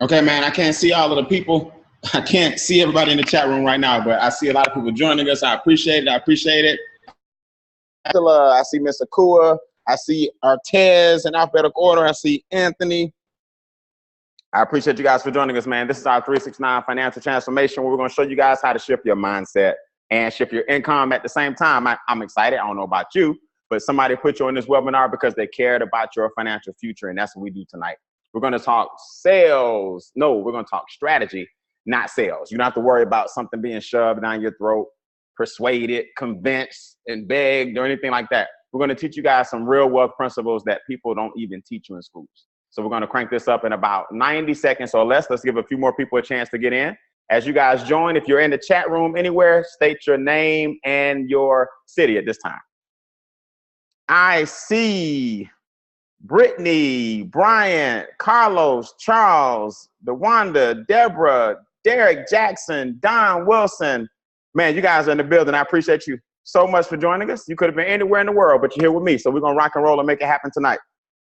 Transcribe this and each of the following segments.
Okay, man, I can't see all of the people. I can't see everybody in the chat room right now, but I see a lot of people joining us. I appreciate it. I appreciate it. I see Miss Akua. I see Artez in alphabetical order. I see Anthony. I appreciate you guys for joining us, man. This is our 369 financial transformation where we're going to show you guys how to shift your mindset and shift your income at the same time. I'm excited. I don't know about you, but somebody put you on this webinar because they cared about your financial future, and that's what we do tonight. We're going to talk sales. No, we're going to talk strategy, not sales. You don't have to worry about something being shoved down your throat, persuaded, convinced, and begged, or anything like that. We're going to teach you guys some real wealth principles that people don't even teach you in schools. So we're going to crank this up in about 90 seconds or less. Let's give a few more people a chance to get in. As you guys join, if you're in the chat room anywhere, state your name and your city at this time. I see Brittany, Brian, Carlos, Charles, DeWanda, Deborah, Derek Jackson, Don Wilson. Man, you guys are in the building. I appreciate you so much for joining us. You could have been anywhere in the world, but you're here with me. So we're going to rock and roll and make it happen tonight.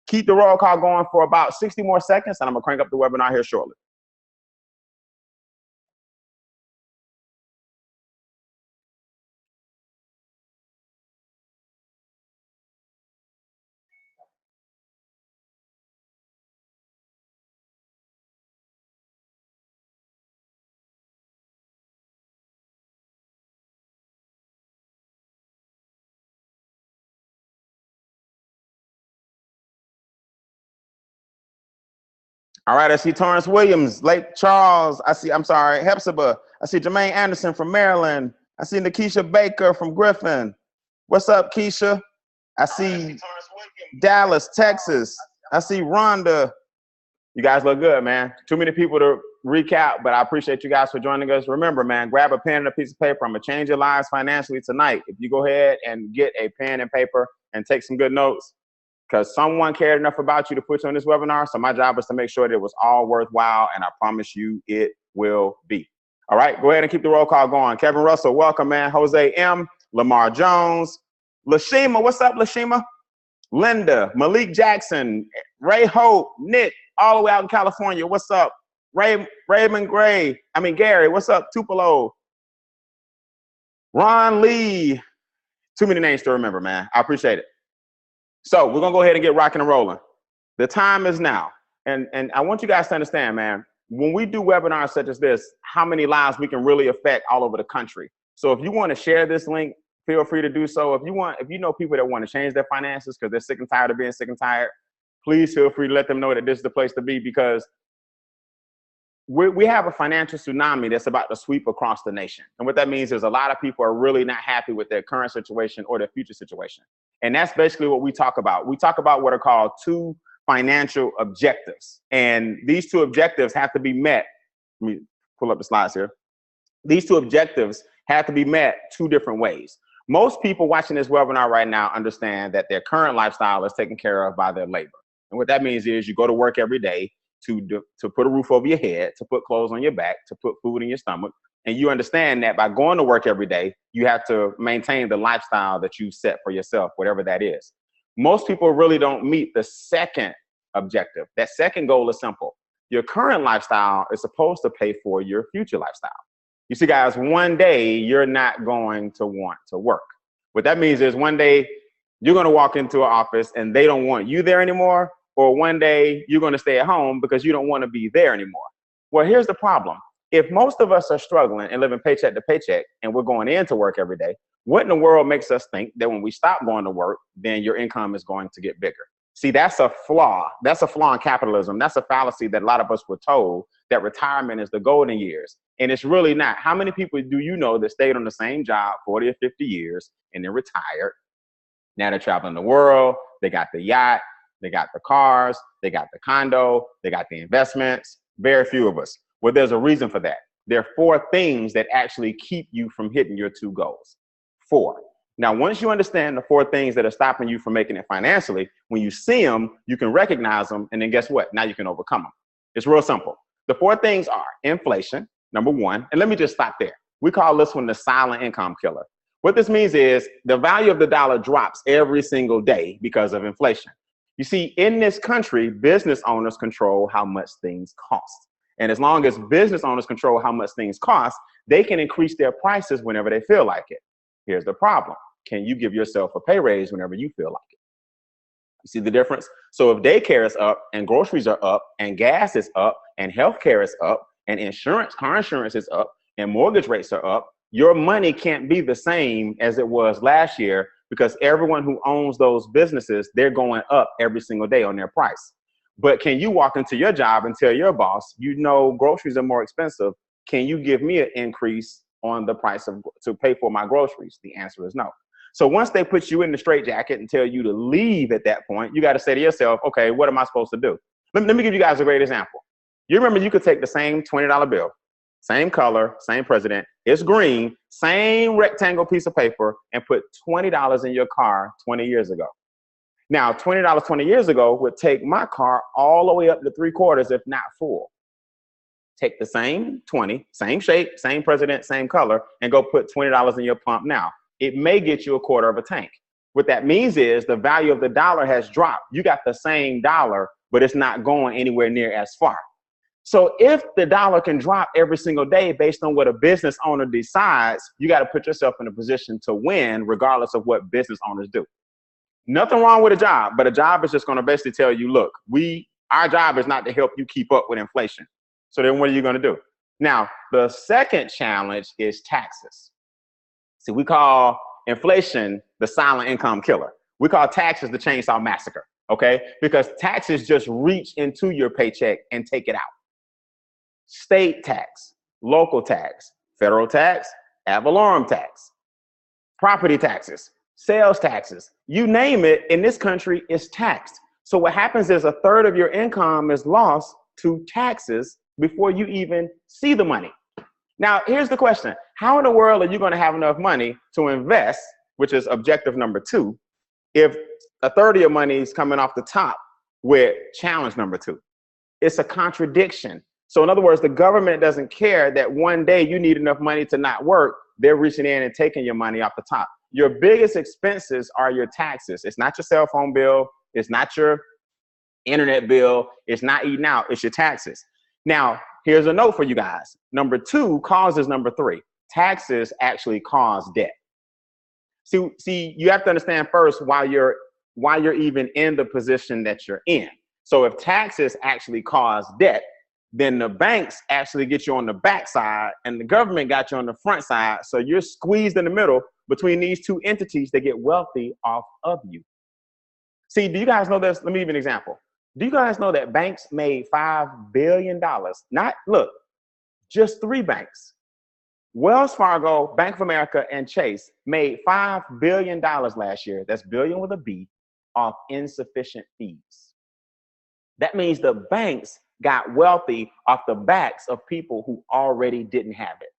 Keep the roll call going for about 60 more seconds, and I'm going to crank up the webinar here shortly. All right, I see Torrance Williams, Lake Charles. I'm sorry, Hepzibah. I see Jermaine Anderson from Maryland. I see Nikisha Baker from Griffin. What's up, Keisha? I see Dallas, Texas. I see Rhonda. You guys look good, man. Too many people to recap, but I appreciate you guys for joining us. Remember, man, grab a pen and a piece of paper. I'm going to change your lives financially tonight. If you go ahead and get a pen and paper and take some good notes, because someone cared enough about you to put you on this webinar. So my job is to make sure that it was all worthwhile, and I promise you it will be. All right, go ahead and keep the roll call going. Kevin Russell, welcome, man. Jose M, Lamar Jones, Lashima, what's up, Lashima? Linda, Malik Jackson, Ray Hope, Nick, all the way out in California, what's up? Raymond Gary, what's up? Tupelo, Ron Lee, too many names to remember, man. I appreciate it. So we're going to go ahead and get rocking and rolling. The time is now. And I want you guys to understand, man, when we do webinars such as this, how many lives we can really affect all over the country. So if you want to share this link, feel free to do so. If you know people that want to change their finances because they're sick and tired of being sick and tired, please feel free to let them know that this is the place to be, because we have a financial tsunami that's about to sweep across the nation. And what that means is a lot of people are really not happy with their current situation or their future situation. And that's basically what we talk about. We talk about what are called 2 financial objectives. And these 2 objectives have to be met. Let me pull up the slides here. These 2 objectives have to be met 2 different ways. Most people watching this webinar right now understand that their current lifestyle is taken care of by their labor. And what that means is you go to work every day to put a roof over your head, to put clothes on your back, to put food in your stomach. And you understand that by going to work every day, you have to maintain the lifestyle that you set for yourself, whatever that is. Most people really don't meet the second objective. That second goal is simple. Your current lifestyle is supposed to pay for your future lifestyle. You see, guys, one day you're not going to want to work. What that means is one day you're going to walk into an office and they don't want you there anymore. Or one day you're going to stay at home because you don't want to be there anymore. Well, here's the problem. If most of us are struggling and living paycheck to paycheck and we're going into work every day, what in the world makes us think that when we stop going to work, then your income is going to get bigger? See, that's a flaw. That's a flaw in capitalism. That's a fallacy that a lot of us were told, that retirement is the golden years. And it's really not. How many people do you know that stayed on the same job 40 or 50 years and then retired? Now they're traveling the world. They got the yacht. They got the cars, they got the condo, they got the investments. Very few of us. Well, there's a reason for that. There are 4 things that actually keep you from hitting your 2 goals. 4. Now, once you understand the 4 things that are stopping you from making it financially, when you see them, you can recognize them, and then guess what? Now you can overcome them. It's real simple. The 4 things are inflation, number 1. And let me just stop there. We call this one the silent income killer. What this means is the value of the dollar drops every single day because of inflation. You see, in this country, business owners control how much things cost. And as long as business owners control how much things cost, they can increase their prices whenever they feel like it. Here's the problem. Can you give yourself a pay raise whenever you feel like it? You see the difference? So if daycare is up and groceries are up and gas is up and healthcare is up and insurance, car insurance is up and mortgage rates are up, your money can't be the same as it was last year because everyone who owns those businesses, they're going up every single day on their price. But can you walk into your job and tell your boss, you know, groceries are more expensive. Can you give me an increase on the price to pay for my groceries? The answer is no. So once they put you in the straitjacket and tell you to leave at that point, you got to say to yourself, okay, what am I supposed to do? Let me give you guys a great example. You remember you could take the same $20 bill, same color, same president, it's green, same rectangle piece of paper, and put $20 in your car 20 years ago. Now, $20 20 years ago would take my car all the way up to 3/4, if not full. Take the same 20, same shape, same president, same color, and go put $20 in your pump now. It may get you 1/4 of a tank. What that means is the value of the dollar has dropped. You got the same dollar, but it's not going anywhere near as far. So if the dollar can drop every single day based on what a business owner decides, you got to put yourself in a position to win regardless of what business owners do. Nothing wrong with a job, but a job is just going to basically tell you, look, our job is not to help you keep up with inflation. So then what are you going to do? Now, the second challenge is taxes. See, we call inflation the silent income killer. We call taxes the chainsaw massacre, okay? Because taxes just reach into your paycheck and take it out. State tax, local tax, federal tax, ad valorem tax, property taxes, sales taxes, you name it, in this country is taxed. So what happens is 1/3 of your income is lost to taxes before you even see the money. Now, here's the question. How in the world are you going to have enough money to invest, which is objective number 2, if 1/3 of your money is coming off the top with challenge number 2? It's a contradiction. So in other words, the government doesn't care that one day you need enough money to not work. They're reaching in and taking your money off the top. Your biggest expenses are your taxes. It's not your cell phone bill. It's not your internet bill. It's not eating out. It's your taxes. Now, here's a note for you guys. Number 2 causes number 3. Taxes actually cause debt. See, you have to understand first why you're even in the position that you're in. So if taxes actually cause debt, then the banks actually get you on the back side and the government got you on the front side. So you're squeezed in the middle between these two entities that get wealthy off of you. See, do you guys know this? Let me give you an example. Do you guys know that banks made $5 billion? Just 3 banks. Wells Fargo, Bank of America, and Chase made $5 billion last year. That's billion with a B, off insufficient fees. That means the banks got wealthy off the backs of people who already didn't have it.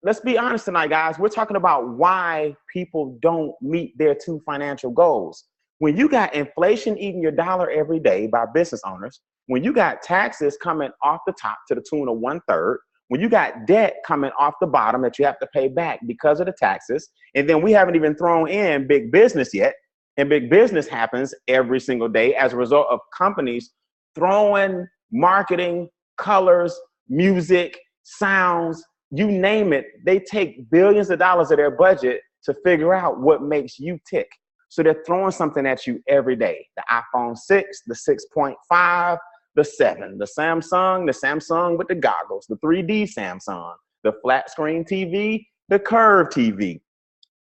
Let's be honest tonight, guys. We're talking about why people don't meet their 2 financial goals. When you got inflation eating your dollar every day by business owners, when you got taxes coming off the top to the tune of 1/3, when you got debt coming off the bottom that you have to pay back because of the taxes, and then we haven't even thrown in big business yet, and big business happens every single day as a result of companies throwing marketing, colors, music, sounds, you name it. They take billions of dollars of their budget to figure out what makes you tick. So they're throwing something at you every day. The iPhone 6, the 6.5, the 7, the Samsung with the goggles, the 3D Samsung, the flat screen TV, the curved TV.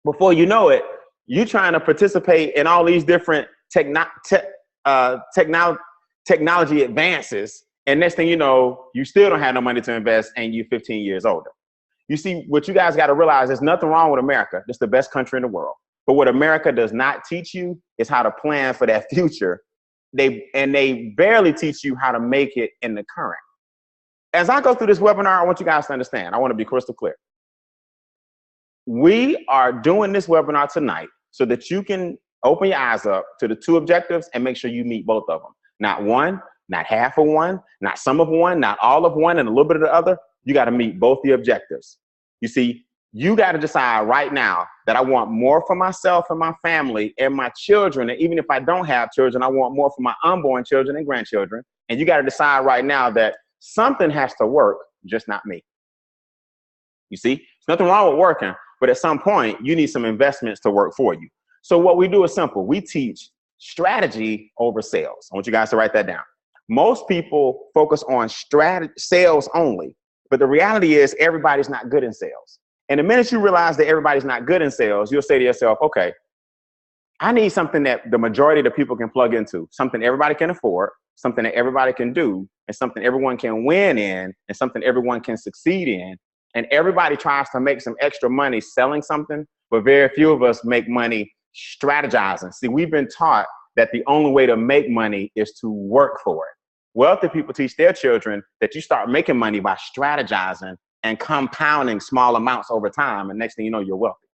Before you know it, you're trying to participate in all these different technology advances, and next thing you know, you still don't have no money to invest and you're 15 years older. You see, what you guys got to realize, there's nothing wrong with America. It's the best country in the world. But what America does not teach you is how to plan for that future. They barely teach you how to make it in the current. As I go through this webinar, I want you guys to understand. I want to be crystal clear. We are doing this webinar tonight so that you can open your eyes up to the 2 objectives and make sure you meet both of them. Not one, not half of one, not some of one, not all of one, and a little bit of the other. You got to meet both the objectives. You see, you got to decide right now that I want more for myself and my family and my children. And even if I don't have children, I want more for my unborn children and grandchildren. And you got to decide right now that something has to work, just not me. You see, there's nothing wrong with working, but at some point you need some investments to work for you. So what we do is simple. We teach strategy over sales. I want you guys to write that down. Most people focus on sales only, but the reality is everybody's not good in sales. And the minute you realize that everybody's not good in sales, you'll say to yourself, okay, I need something that the majority of the people can plug into, something everybody can afford, something that everybody can do, and something everyone can win in, and something everyone can succeed in. And everybody tries to make some extra money selling something, but very few of us make money strategizing. See, we've been taught that the only way to make money is to work for it. Wealthy people teach their children that you start making money by strategizing and compounding small amounts over time, and next thing you know, you're wealthy.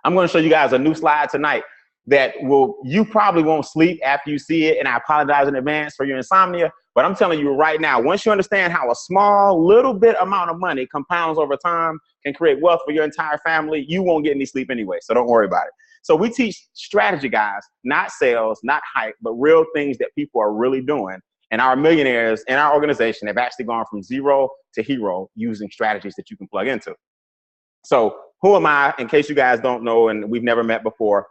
I'm going to show you guys a new slide tonight that you probably won't sleep after you see it, and I apologize in advance for your insomnia, but I'm telling you right now, once you understand how a small little bit amount of money compounds over time, can create wealth for your entire family, you won't get any sleep anyway, so don't worry about it. So we teach strategy, guys, not sales, not hype, but real things that people are really doing. And our millionaires in our organization have actually gone from zero to hero using strategies that you can plug into. So who am I, in case you guys don't know and we've never met before?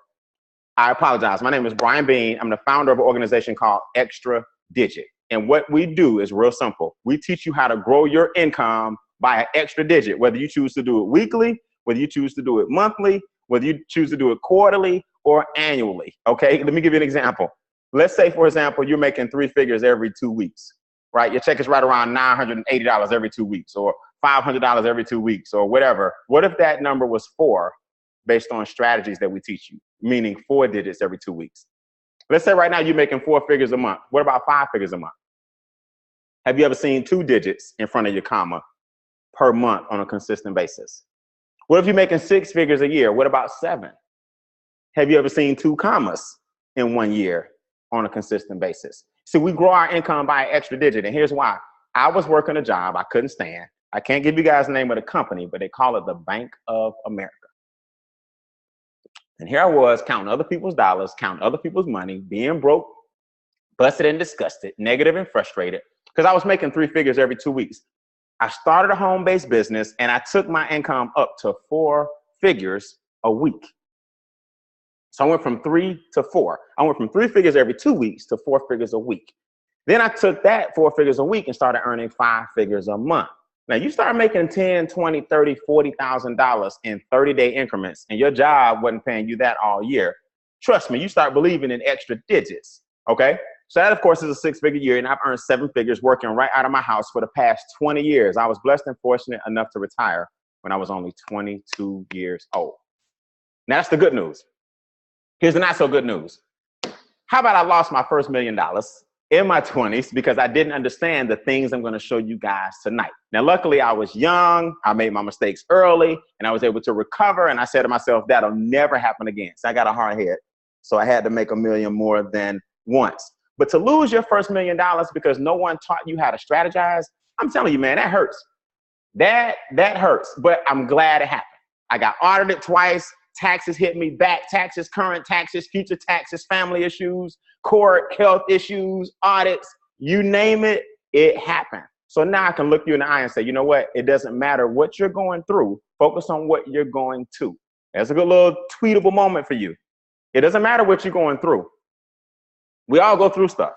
I apologize. My name is Brian Bean. I'm the founder of an organization called Extra Digit. And what we do is real simple. We teach you how to grow your income by an extra digit, whether you choose to do it weekly, whether you choose to do it monthly, whether you choose to do it quarterly or annually. Okay, let me give you an example. Let's say, for example, you're making 3 figures every 2 weeks, right? Your check is right around $980 every 2 weeks or $500 every 2 weeks or whatever. What if that number was 4 based on strategies that we teach you, meaning 4 digits every 2 weeks? Let's say right now you're making 4 figures a month. What about 5 figures a month? Have you ever seen 2 digits in front of your comma per month on a consistent basis? What if you're making 6 figures a year? What about 7? Have you ever seen 2 commas in 1 year on a consistent basis? See, we grow our income by an extra digit, and here's why. I was working a job I couldn't stand. I can't give you guys the name of the company, but they call it the Bank of America. And here I was counting other people's dollars, counting other people's money, being broke, busted and disgusted, negative and frustrated, because I was making 3 figures every 2 weeks. I started a home-based business, and I took my income up to 4 figures a week. So I went from 3 to 4. I went from 3 figures every 2 weeks to 4 figures a week. Then I took that 4 figures a week and started earning 5 figures a month. Now you start making $10, $20, $30, $40,000 in 30-day increments, and your job wasn't paying you that all year. Trust me, you start believing in extra digits, okay? So that, of course, is a 6-figure year, and I've earned 7 figures working right out of my house for the past 20 years. I was blessed and fortunate enough to retire when I was only 22 years old. Now, that's the good news. Here's the not so good news. How about I lost my first $1 million in my 20s because I didn't understand the things I'm going to show you guys tonight. Now, luckily, I was young. I made my mistakes early, and I was able to recover, and I said to myself, that'll never happen again. So I got a hard head, so I had to make $1 million more than once. But to lose your first $1 million because no one taught you how to strategize, I'm telling you, man, that hurts. That hurts, but I'm glad it happened. I got audited twice. Taxes hit me back. Taxes, current taxes, future taxes, family issues, court, health issues, audits, you name it, it happened. So now I can look you in the eye and say, you know what? It doesn't matter what you're going through. Focus on what you're going to. That's a good little tweetable moment for you. It doesn't matter what you're going through. We all go through stuff.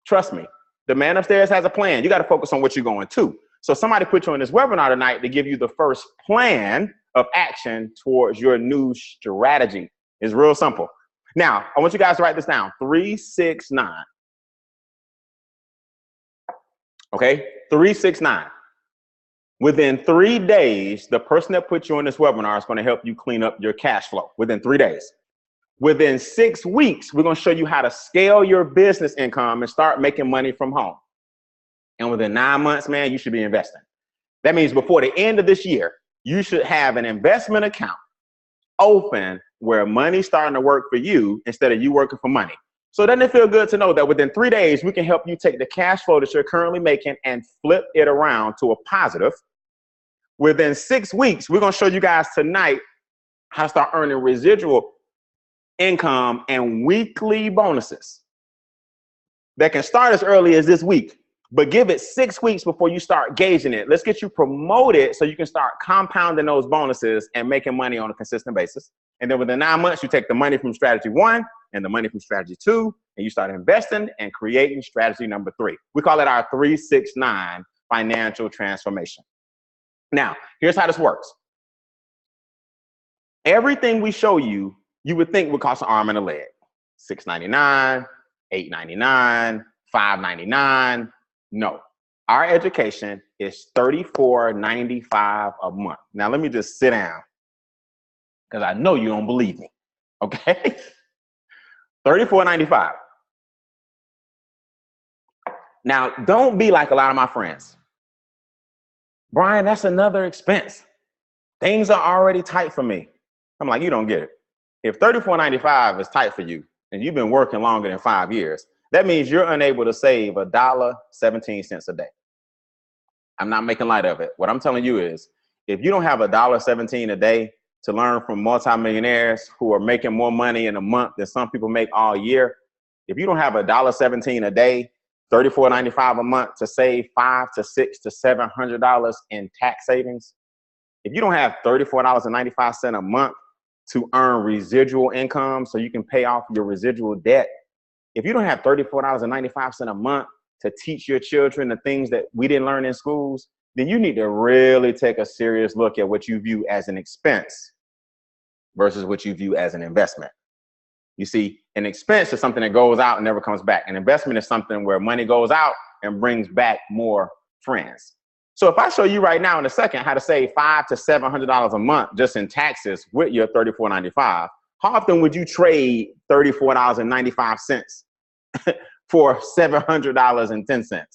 Trust me. The man upstairs has a plan. You got to focus on what you're going to. So somebody put you on this webinar tonight to give you the first plan of action towards your new strategy. It's real simple. Now, I want you guys to write this down. 369. Okay? 369. Within 3 days, the person that put you on this webinar is going to help you clean up your cash flow within 3 days. Within 6 weeks, we're going to show you how to scale your business income and start making money from home. And within 9 months, man, you should be investing. That means before the end of this year, you should have an investment account open where money's starting to work for you instead of you working for money. So doesn't it feel good to know that within 3 days, we can help you take the cash flow that you're currently making and flip it around to a positive? Within 6 weeks, we're going to show you guys tonight how to start earning residual income and weekly bonuses that can start as early as this week. But give it 6 weeks before you start gauging it. Let's get you promoted so you can start compounding those bonuses and making money on a consistent basis. And then within 9 months, you take the money from strategy 1 and the money from strategy 2, and you start investing and creating strategy number 3. We call it our 369 financial transformation. Now, here's how this works. Everything we show you, you would think would cost an arm and a leg. $6.99, $8.99, $5.99. No, our education is $34.95 a month. Now, let me just sit down because I know you don't believe me, okay? $34.95. Now, don't be like a lot of my friends. Brian, that's another expense. Things are already tight for me. I'm like, you don't get it. If $34.95 is tight for you and you've been working longer than 5 years, that means you're unable to save $1.17 a day. I'm not making light of it. What I'm telling you is, if you don't have $1.17 a day to learn from multimillionaires who are making more money in a month than some people make all year, if you don't have $1.17 a day, $34.95 a month to save $500 to $600 to $700 in tax savings, if you don't have $34.95 a month to earn residual income so you can pay off your residual debt, if you don't have $34.95 a month to teach your children the things that we didn't learn in schools, then you need to really take a serious look at what you view as an expense versus what you view as an investment. You see, an expense is something that goes out and never comes back. An investment is something where money goes out and brings back more friends. So if I show you right now in a second how to save $500 to $700 a month just in taxes with your $34.95, how often would you trade $34.95 for $700.10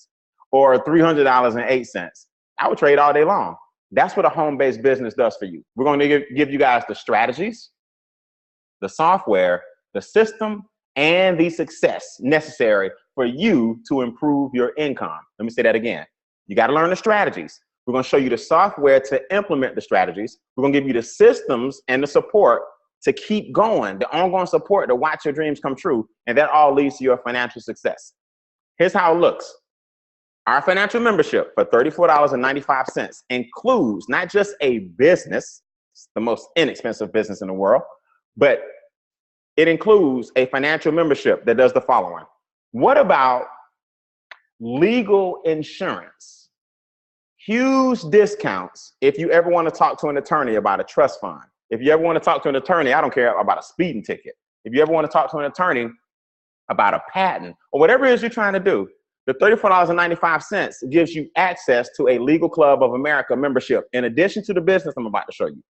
or $300.08? I would trade all day long. That's what a home-based business does for you. We're going to give you guys the strategies, the software, the system, and the success necessary for you to improve your income. Let me say that again. You got to learn the strategies. We're going to show you the software to implement the strategies. We're going to give you the systems and the support to keep going, the ongoing support to watch your dreams come true. And that all leads to your financial success. Here's how it looks. Our financial membership for $34.95 includes not just a business, it's the most inexpensive business in the world, but it includes a financial membership that does the following. What about legal insurance? Huge discounts if you ever want to talk to an attorney about a trust fund. If you ever want to talk to an attorney, I don't care about a speeding ticket. If you ever want to talk to an attorney about a patent or whatever it is you're trying to do, the $34.95 gives you access to a Legal Club of America membership in addition to the business I'm about to show you.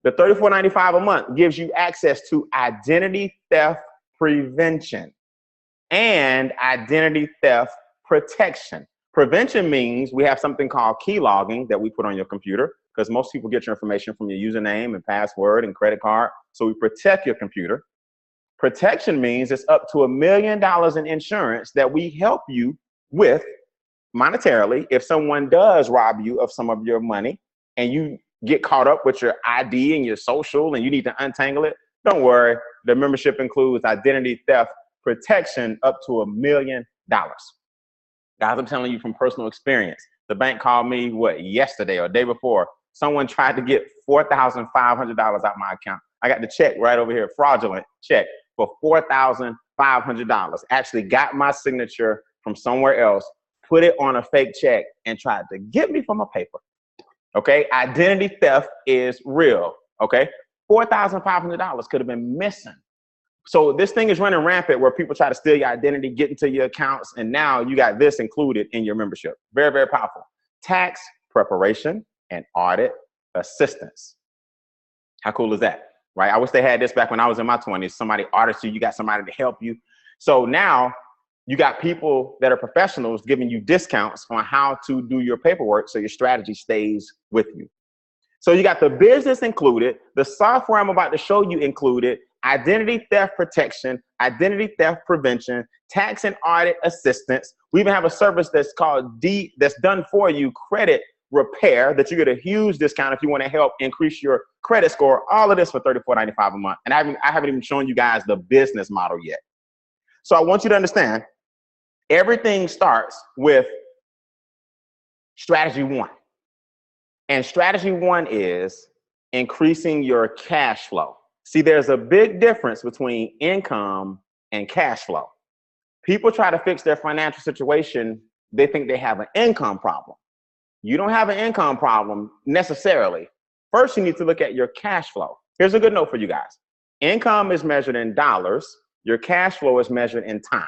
The $34.95 a month gives you access to identity theft prevention and identity theft protection. Prevention means we have something called key logging that we put on your computer, because most people get your information from your username and password and credit card. So we protect your computer. Protection means it's up to $1 million in insurance that we help you with monetarily if someone does rob you of some of your money and you get caught up with your ID and your social and you need to untangle it. Don't worry, the membership includes identity theft protection up to $1 million. Guys, I'm telling you from personal experience. The bank called me, yesterday or the day before. Someone tried to get $4,500 out my account. I got the check right over here, fraudulent check for $4,500. Actually got my signature from somewhere else, put it on a fake check, and tried to get me for my paper. Okay, identity theft is real. Okay, $4,500 could have been missing. So this thing is running rampant where people try to steal your identity, get into your accounts, and now you got this included in your membership. Very, very powerful. Tax preparation and audit assistance. How cool is that, right? I wish they had this back when I was in my 20s. Somebody audits you, you got somebody to help you. So now you got people that are professionals giving you discounts on how to do your paperwork so your strategy stays with you. So you got the business included, the software I'm about to show you included, identity theft protection, identity theft prevention, tax and audit assistance. We even have a service that's called that's done for you, credit repair, that you get a huge discount if you want to help increase your credit score. All of this for $34.95 a month. And I haven't even shown you guys the business model yet. So I want you to understand, Everything starts with strategy one. And strategy one is increasing your cash flow. See, there's a big difference between income and cash flow. People try to fix their financial situation. They think they have an income problem. You don't have an income problem necessarily. First, you need to look at your cash flow. Here's a good note for you guys. Income is measured in dollars. Your cash flow is measured in time.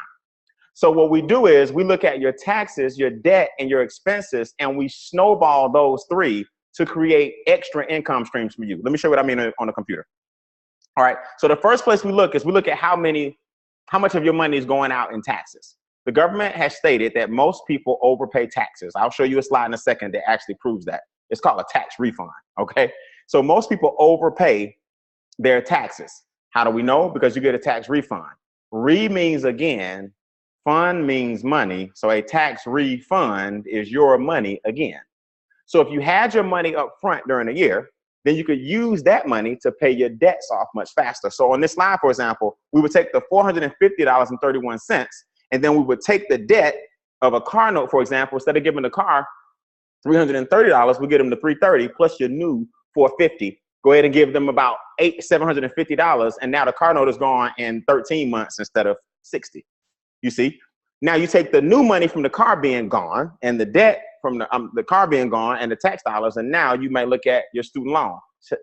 So what we do is we look at your taxes, your debt, and your expenses, and we snowball those three to create extra income streams for you. Let me show you what I mean on the computer. All right. So the first place we look is we look at how much of your money is going out in taxes. The government has stated that most people overpay taxes. I'll show you a slide in a second that actually proves that. It's called a tax refund. Okay. So most people overpay their taxes. How do we know? Because you get a tax refund. Re means again, fund means money. So a tax refund is your money again. So if you had your money up front during the year, then you could use that money to pay your debts off much faster. So on this slide, for example, we would take the $450.31, and then we would take the debt of a car note, for example. Instead of giving the car $330, we get them the $330 plus your new $450. Go ahead and give them about $750, and now the car note is gone in 13 months instead of 60. You see? Now you take the new money from the car being gone and the debt from the car being gone and the tax dollars, and now you might look at your student loan.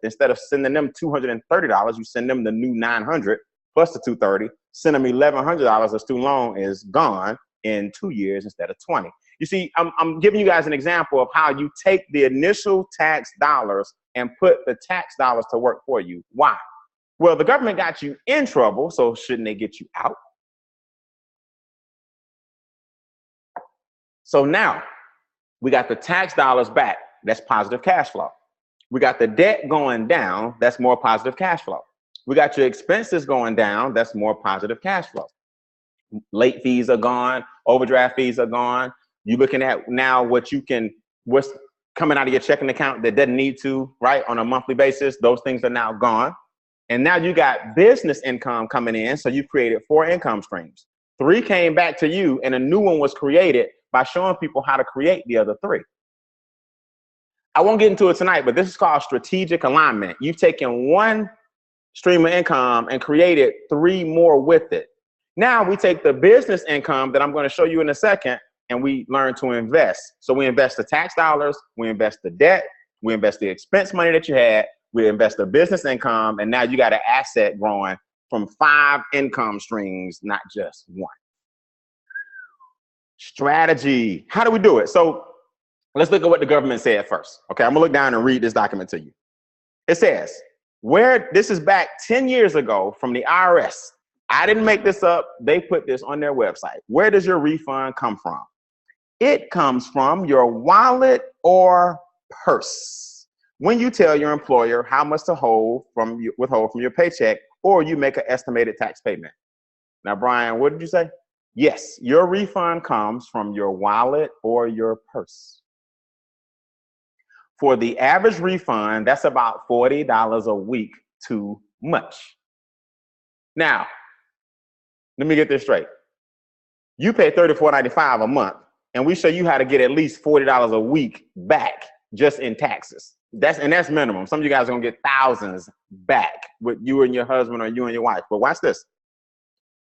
Instead of sending them $230, you send them the new $900 plus the $230. Send them $1,100. The student loan is gone in 2 years instead of 20. You see, I'm giving you guys an example of how you take the initial tax dollars and put the tax dollars to work for you. Why? Well, the government got you in trouble, so shouldn't they get you out? So now we got the tax dollars back. That's positive cash flow. We got the debt going down. That's more positive cash flow. We got your expenses going down. That's more positive cash flow. Late fees are gone. Overdraft fees are gone. You're looking at now what's coming out of your checking account that doesn't need to, right, on a monthly basis. Those things are now gone. And now you got business income coming in. So you created 4 income streams. 3 came back to you, and a new one was created by showing people how to create the other 3. I won't get into it tonight, but this is called strategic alignment. You've taken one stream of income and created 3 more with it. Now we take the business income that I'm going to show you in a second, and we learn to invest. So we invest the tax dollars, we invest the debt, we invest the expense money that you had, we invest the business income, and now you got an asset growing from 5 income streams, not just 1. Strategy. How do we do it? So let's look at what the government said first. Okay, I'm gonna look down and read this document to you. It says, this is back 10 years ago from the IRS. I didn't make this up. They put this on their website. Where does your refund come from? It comes from your wallet or purse. When you tell your employer how much to withhold from your paycheck, or you make an estimated tax payment. Now, Brian, what did you say? Yes, your refund comes from your wallet or your purse. For the average refund, that's about $40 a week too much. Now, let me get this straight. You pay $34.95 a month, and we show you how to get at least $40 a week back just in taxes. That's minimum. Some of you guys are gonna get thousands back with you and your husband or you and your wife. But watch this.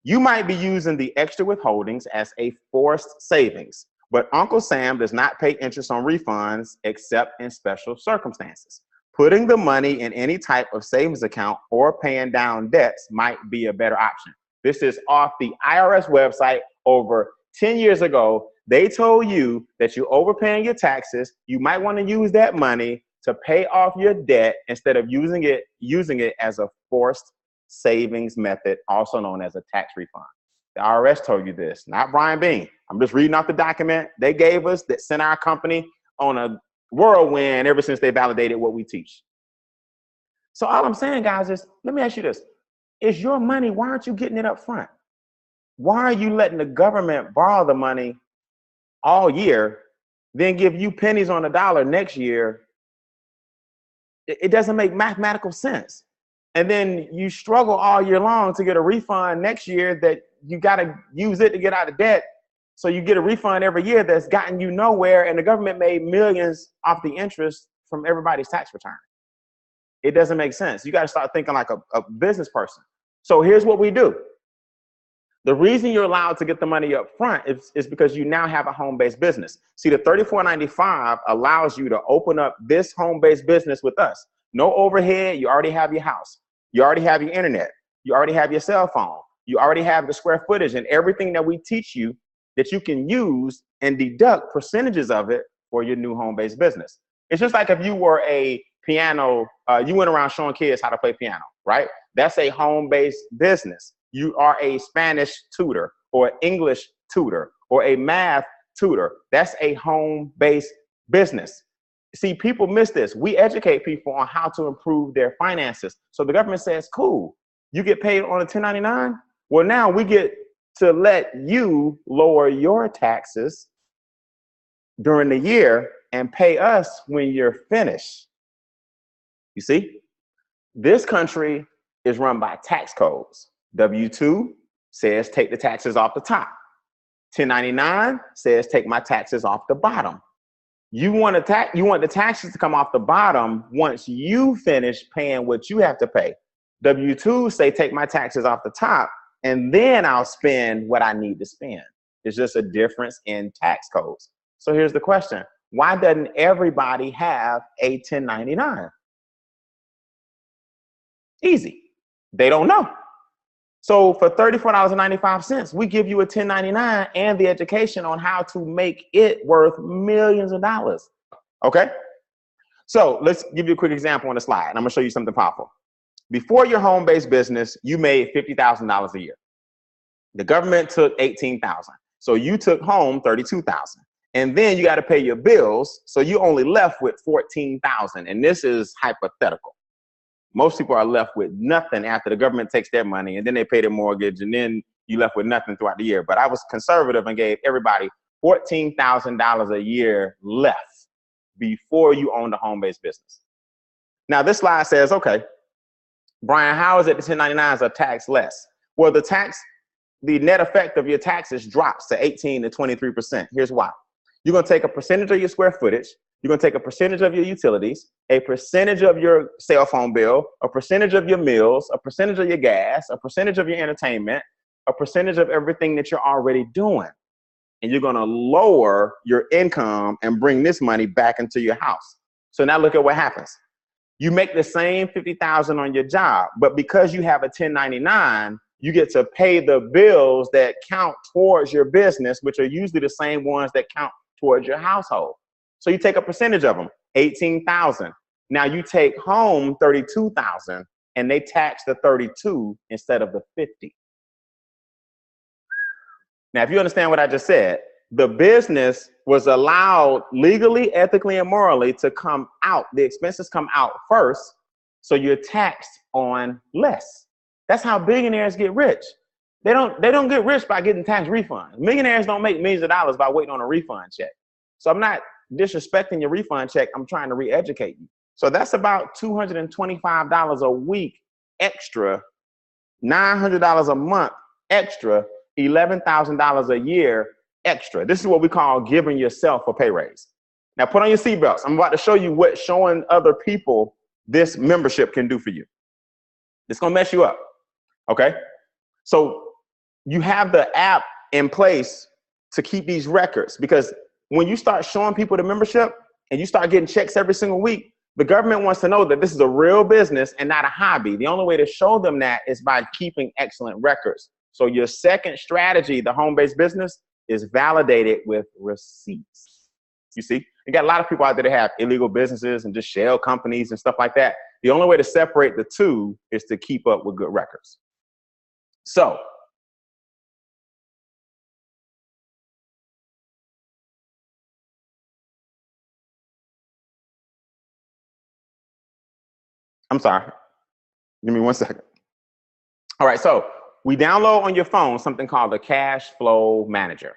You might be using the extra withholdings as a forced savings, but Uncle Sam does not pay interest on refunds except in special circumstances. Putting the money in any type of savings account or paying down debts might be a better option. This is off the IRS website over 10 years ago. They told you that you're overpaying your taxes. You might want to use that money to pay off your debt instead of using it as a forced savings method, also known as a tax refund. The IRS told you this, not Brian Bean. I'm just reading off the document they gave us that sent our company on a whirlwind ever since they validated what we teach. So all I'm saying, guys, is let me ask you this. Is your money, why aren't you getting it up front? Why are you letting the government borrow the money all year, then give you pennies on the dollar next year? It doesn't make mathematical sense. And then you struggle all year long to get a refund next year that you got to use it to get out of debt. So you get a refund every year that's gotten you nowhere, and the government made millions off the interest from everybody's tax return. It doesn't make sense. You got to start thinking like a business person. So here's what we do. The reason you're allowed to get the money up front is because you now have a home-based business. See, the $34.95 allows you to open up this home-based business with us. No overhead. You already have your house. You already have your internet. You already have your cell phone. You already have the square footage and everything that we teach you that you can use and deduct percentages of it for your new home-based business. It's just like if you were a piano, you went around showing kids how to play piano, right? That's a home-based business. You are a Spanish tutor or English tutor or a math tutor. That's a home-based business. See, people miss this. We educate people on how to improve their finances. So the government says, cool, you get paid on a 1099? Well, now we get to let you lower your taxes during the year and pay us when you're finished. You see, this country is run by tax codes. W-2 says take the taxes off the top. 1099 says take my taxes off the bottom. You want the taxes to come off the bottom once you finish paying what you have to pay. W-2 say take my taxes off the top and then I'll spend what I need to spend. It's just a difference in tax codes. So here's the question. Why doesn't everybody have a 1099? Easy. They don't know. So for $34.95, we give you a 1099 and the education on how to make it worth millions of dollars. Okay? So let's give you a quick example on the slide. And I'm going to show you something powerful. Before your home-based business, you made $50,000 a year. The government took $18,000. So you took home $32,000. And then you got to pay your bills. So you only left with $14,000. And this is hypothetical. Most people are left with nothing after the government takes their money and then they pay their mortgage and then you left with nothing throughout the year. But I was conservative and gave everybody $14,000 a year left before you owned a home-based business. Now this slide says, okay, Brian, how is it the 1099s are taxed less? Well, the net effect of your taxes drops to 18 to 23%. Here's why. You're going to take a percentage of your square footage. You're going to take a percentage of your utilities, a percentage of your cell phone bill, a percentage of your meals, a percentage of your gas, a percentage of your entertainment, a percentage of everything that you're already doing. And you're going to lower your income and bring this money back into your house. So now look at what happens. You make the same $50,000 on your job, but because you have a 1099, you get to pay the bills that count towards your business, which are usually the same ones that count towards your household. So you take a percentage of them, 18,000. Now you take home 32,000 and they tax the 32 instead of the 50. Now, if you understand what I just said, the business was allowed legally, ethically, and morally to come out. The expenses come out first, so you're taxed on less. That's how billionaires get rich. They don't get rich by getting tax refunds. Millionaires don't make millions of dollars by waiting on a refund check. So I'm not disrespecting your refund check. I'm trying to re-educate you. So that's about $225 a week extra, $900 a month extra, $11,000 a year extra. This is what we call giving yourself a pay raise. Now put on your seatbelts. I'm about to show you what showing other people this membership can do for you. It's gonna mess you up, okay? So you have the app in place to keep these records, because when you start showing people the membership and you start getting checks every single week, the government wants to know that this is a real business and not a hobby. The only way to show them that is by keeping excellent records. So your second strategy, the home-based business, is validated with receipts. You see, you got a lot of people out there that have illegal businesses and just shell companies and stuff like that. The only way to separate the two is to keep up with good records. So I'm sorry. Give me 1 second. All right, so we download on your phone something called the Cash Flow Manager.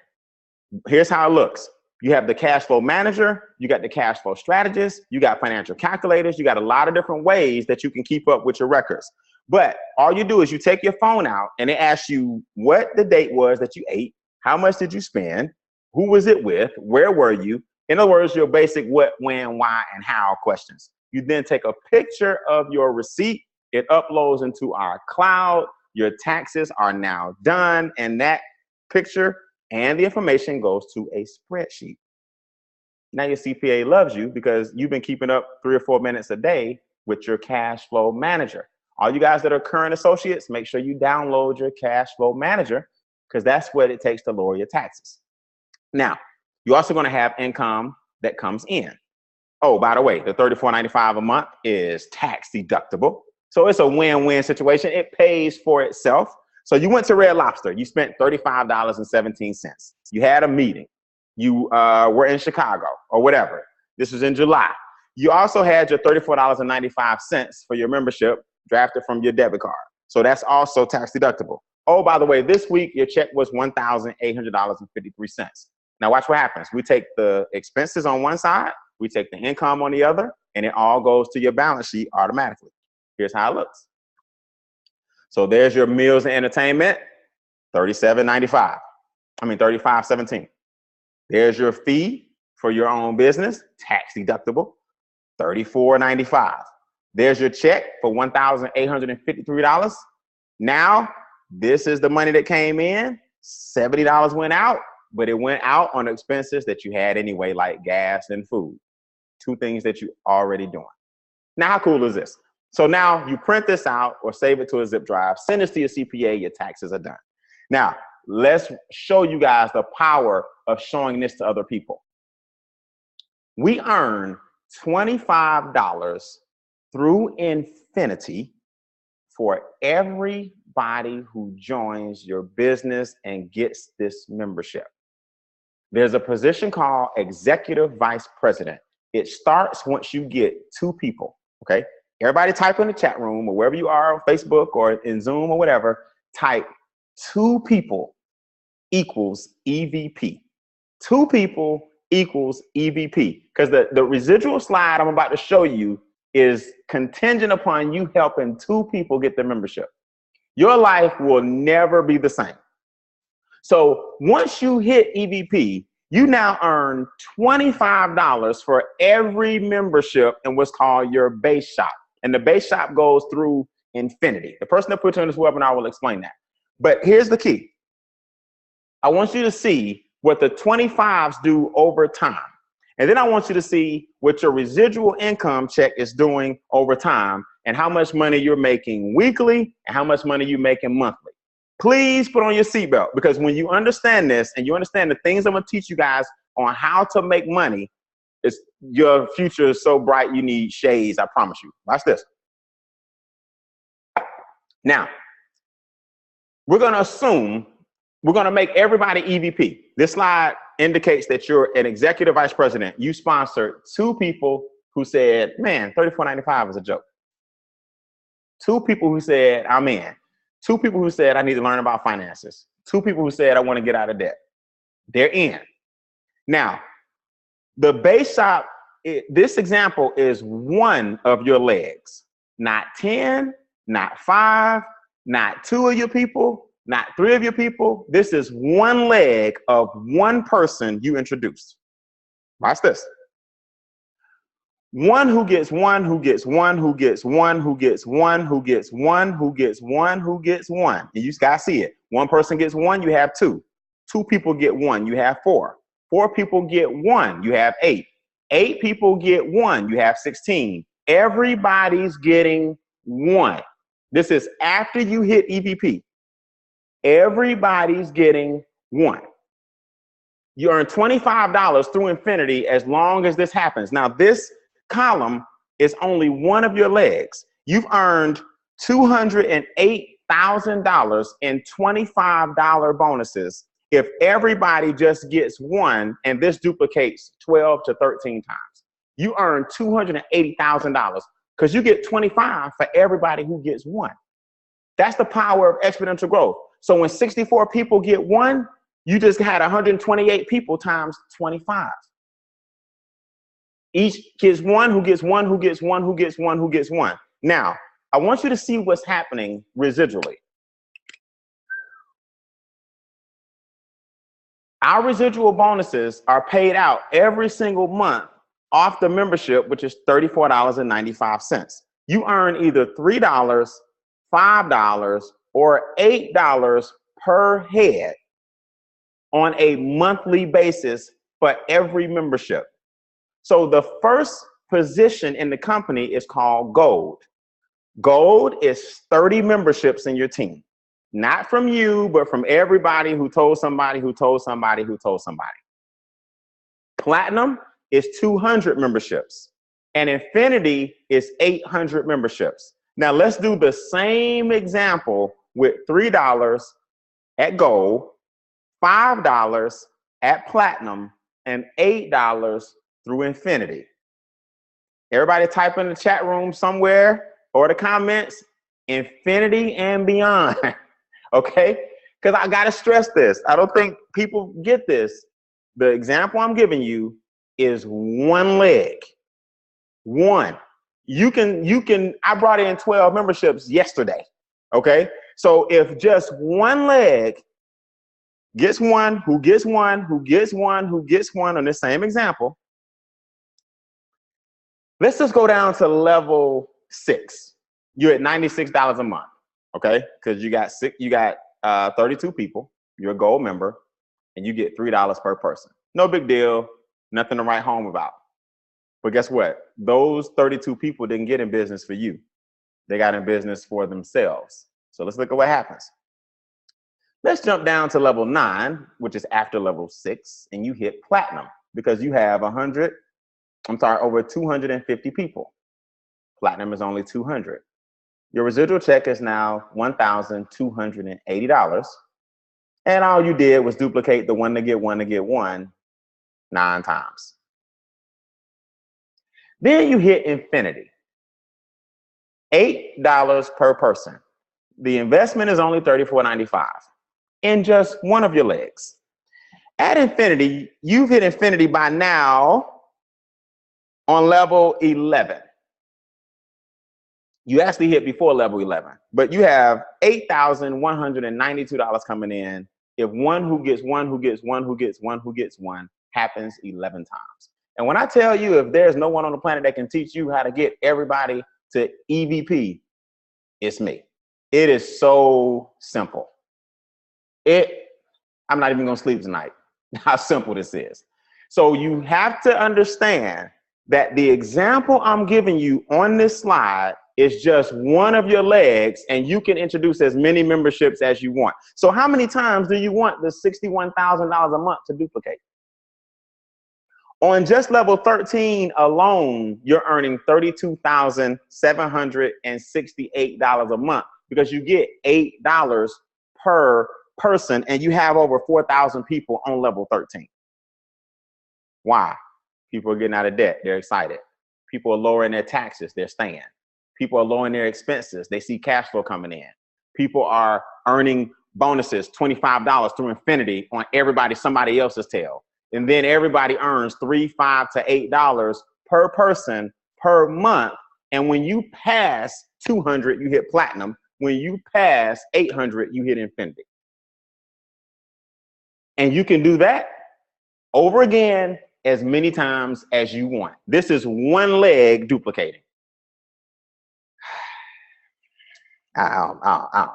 Here's how it looks. You have the Cash Flow Manager, you got the Cash Flow Strategist, you got financial calculators, you got a lot of different ways that you can keep up with your records. But all you do is you take your phone out and it asks you what the date was that you ate, How much did you spend? Who was it with? Where were you? In other words, your basic what, when, why, and how questions. You then take a picture of your receipt. It uploads into our cloud. Your taxes are now done. And that picture and the information goes to a spreadsheet. Now your CPA loves you because you've been keeping up 3 or 4 minutes a day with your cash flow manager. All you guys that are current associates, make sure you download your cash flow manager because that's what it takes to lower your taxes. Now, you're also going to have income that comes in. Oh, by the way, the $34.95 a month is tax deductible. So it's a win-win situation. It pays for itself. So you went to Red Lobster. You spent $35.17. You had a meeting. You were in Chicago or whatever. This was in July. You also had your $34.95 for your membership drafted from your debit card. So that's also tax deductible. Oh, by the way, this week your check was $1,800.53. Now watch what happens. We take the expenses on one side, we take the income on the other, and it all goes to your balance sheet automatically. Here's how it looks. So there's your meals and entertainment, $35.17. There's your fee for your own business, tax deductible, $34.95. There's your check for $1,853. Now, this is the money that came in. $70 went out, but it went out on expenses that you had anyway, like gas and food. 2 things that you're already doing. Now, how cool is this? So now you print this out or save it to a zip drive, send this to your CPA, your taxes are done. Now, let's show you guys the power of showing this to other people. We earn $25 through infinity for everybody who joins your business and gets this membership. There's a position called Executive Vice President. It starts once you get 2 people, okay? Everybody type in the chat room or wherever you are on Facebook or in Zoom or whatever, type 2 people equals EVP. 2 people equals EVP. Because the residual slide I'm about to show you is contingent upon you helping 2 people get the membership. Your life will never be the same. So once you hit EVP, you now earn $25 for every membership in what's called your base shop. And the base shop goes through infinity. The person that put you on this webinar will explain that. But here's the key. I want you to see what the 25s do over time. And then I want you to see what your residual income check is doing over time and how much money you're making weekly and how much money you're making monthly. Please put on your seatbelt, because when you understand this and you understand the things I'm going to teach you guys on how to make money, your future is so bright you need shades, I promise you. Watch this. Now, we're going to assume we're going to make everybody EVP. This slide indicates that you're an executive vice president. You sponsored 2 people who said, man, $34.95 is a joke. 2 people who said, I'm in. 2 people who said, I need to learn about finances. 2 people who said, I want to get out of debt. They're in. Now, the base shop, this example is one of your legs, not 10, not 5, not 2 of your people, not 3 of your people. This is one leg of one person you introduced. Watch this. One who gets 1, who gets 1, who gets 1, who gets 1, who gets 1, who gets 1, who gets 1. And you just gotta see it. 1 person gets 1, you have 2. 2 people get 1, you have 4. 4 people get 1, you have 8. 8 people get 1, you have 16. Everybody's getting 1. This is after you hit EVP. Everybody's getting 1. You earn $25 through infinity as long as this happens. Now, this column is only one of your legs. You've earned $208,000 in $25 bonuses if everybody just gets 1, and this duplicates 12 to 13 times. You earn $280,000 because you get 25 for everybody who gets 1. That's the power of exponential growth. So when 64 people get 1, you just had 128 people times 25. Each gets 1, who gets 1, who gets 1, who gets 1, who gets 1. Now, I want you to see what's happening residually. Our residual bonuses are paid out every single month off the membership, which is $34.95. You earn either $3, $5, or $8 per head on a monthly basis for every membership. So the first position in the company is called gold. Gold is 30 memberships in your team. Not from you, but from everybody who told somebody, who told somebody, who told somebody. Platinum is 200 memberships. And Infinity is 800 memberships. Now let's do the same example with $3 at gold, $5 at platinum, and $8 through Infinity. Everybody type in the chat room somewhere or the comments, Infinity and beyond. Okay? Because I got to stress this. I don't think people get this. The example I'm giving you is one leg. One. You can, I brought in 12 memberships yesterday. Okay? So if just one leg gets one, who gets one, who gets one, who gets one on the same example, let's just go down to level 6. You're at $96 a month. Okay? Because you got 32 people, you're a gold member, and you get $3 per person. No big deal, nothing to write home about. But guess what? Those 32 people didn't get in business for you. They got in business for themselves. So let's look at what happens. Let's jump down to level 9, which is after level 6, and you hit platinum because you have over 250 people. Platinum is only 200. Your residual check is now $1,280. And all you did was duplicate the one to get one 9 times. Then you hit Infinity. $8 per person. The investment is only $34.95 in just one of your legs. At Infinity, you've hit Infinity by now on level 11. You actually hit before level 11, but you have $8,192 coming in if one who gets one, who gets one, who gets one, who gets one happens 11 times. And when I tell you, if there's no one on the planet that can teach you how to get everybody to EVP, it's me. It is so simple. I'm not even gonna sleep tonight. How simple this is. So you have to understand that the example I'm giving you on this slide is just one of your legs, and you can introduce as many memberships as you want. So how many times do you want the $61,000 a month to duplicate? On just level 13 alone, you're earning $32,768 a month because you get $8 per person, and you have over 4,000 people on level 13. Why? People are getting out of debt. They're excited. People are lowering their taxes. They're staying. People are lowering their expenses. They see cash flow coming in. People are earning bonuses, $25 through Infinity on somebody else's tail. And then everybody earns $3, $5 to $8 per person per month. And when you pass 200, you hit platinum. When you pass 800, you hit Infinity. And you can do that over again as many times as you want. This is one leg duplicating. I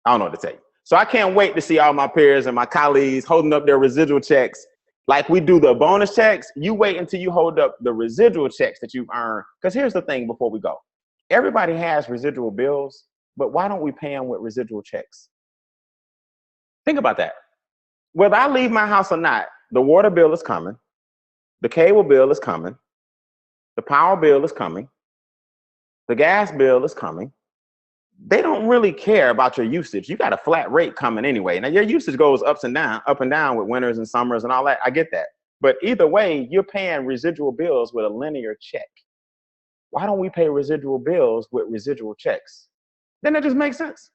don't know what to tell you. So I can't wait to see all my peers and my colleagues holding up their residual checks like we do the bonus checks. You wait until you hold up the residual checks that you've earned. Because here's the thing before we go. Everybody has residual bills, but why don't we pay them with residual checks? Think about that. Whether I leave my house or not, the water bill is coming. The cable bill is coming. The power bill is coming. The gas bill is coming. They don't really care about your usage. You got a flat rate coming anyway. Now your usage goes up and down with winters and summers and all that. I get that. But either way, you're paying residual bills with a linear check. Why don't we pay residual bills with residual checks? Then that just makes sense.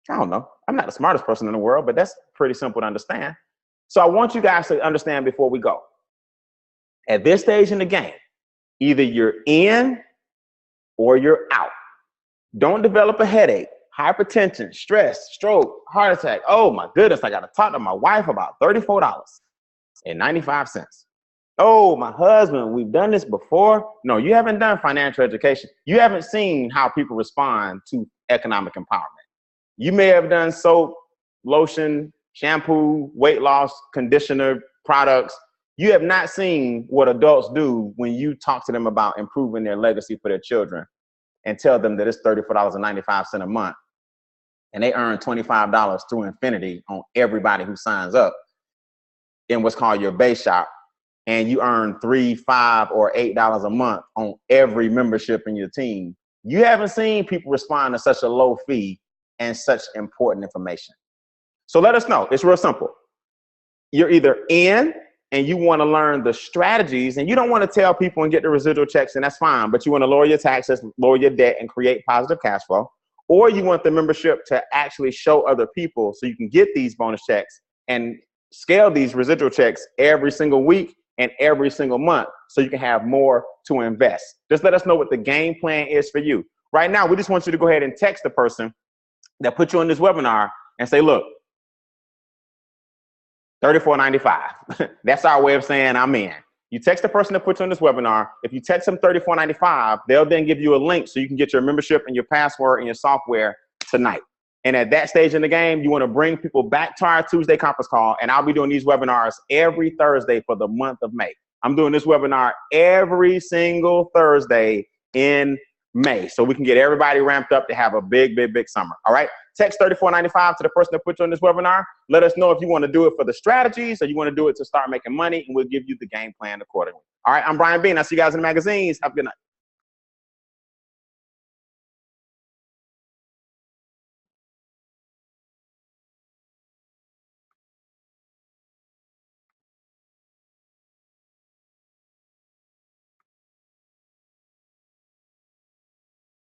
I don't know. I'm not the smartest person in the world, but that's pretty simple to understand. So I want you guys to understand before we go. At this stage in the game, either you're in or you're out. Don't develop a headache, hypertension, stress, stroke, heart attack. Oh my goodness, I got to talk to my wife about $34. and 95 cents. Oh, my husband, we've done this before. No, you haven't done financial education. You haven't seen how people respond to economic empowerment. You may have done soap, lotion, shampoo, weight loss, conditioner, products. You have not seen what adults do when you talk to them about improving their legacy for their children and tell them that it's $34.95 a month and they earn $25 through infinity on everybody who signs up in what's called your base shop, and you earn $3, $5, or $8 a month on every membership in your team. You haven't seen people respond to such a low fee and such important information. So let us know. It's real simple. You're either in and you want to learn the strategies, and you don't want to tell people and get the residual checks, and that's fine, but you want to lower your taxes, lower your debt, and create positive cash flow. Or you want the membership to actually show other people so you can get these bonus checks and scale these residual checks every single week and every single month so you can have more to invest. Just let us know what the game plan is for you. Right now, we just want you to go ahead and text the person that put you on this webinar and say, look, $34.95. That's our way of saying I'm in. You text the person that put you on this webinar. If you text them $34.95, they'll then give you a link so you can get your membership and your password and your software tonight. And at that stage in the game, you want to bring people back to our Tuesday conference call, and I'll be doing these webinars every Thursday for the month of May. I'm doing this webinar every single Thursday in May so we can get everybody ramped up to have a big, big, big summer. All right? Text $34.95 to the person that put you on this webinar. Let us know if you want to do it for the strategies or you want to do it to start making money, and we'll give you the game plan accordingly. All right? I'm Brian Bean. I'll see you guys in the magazines. Have a good night.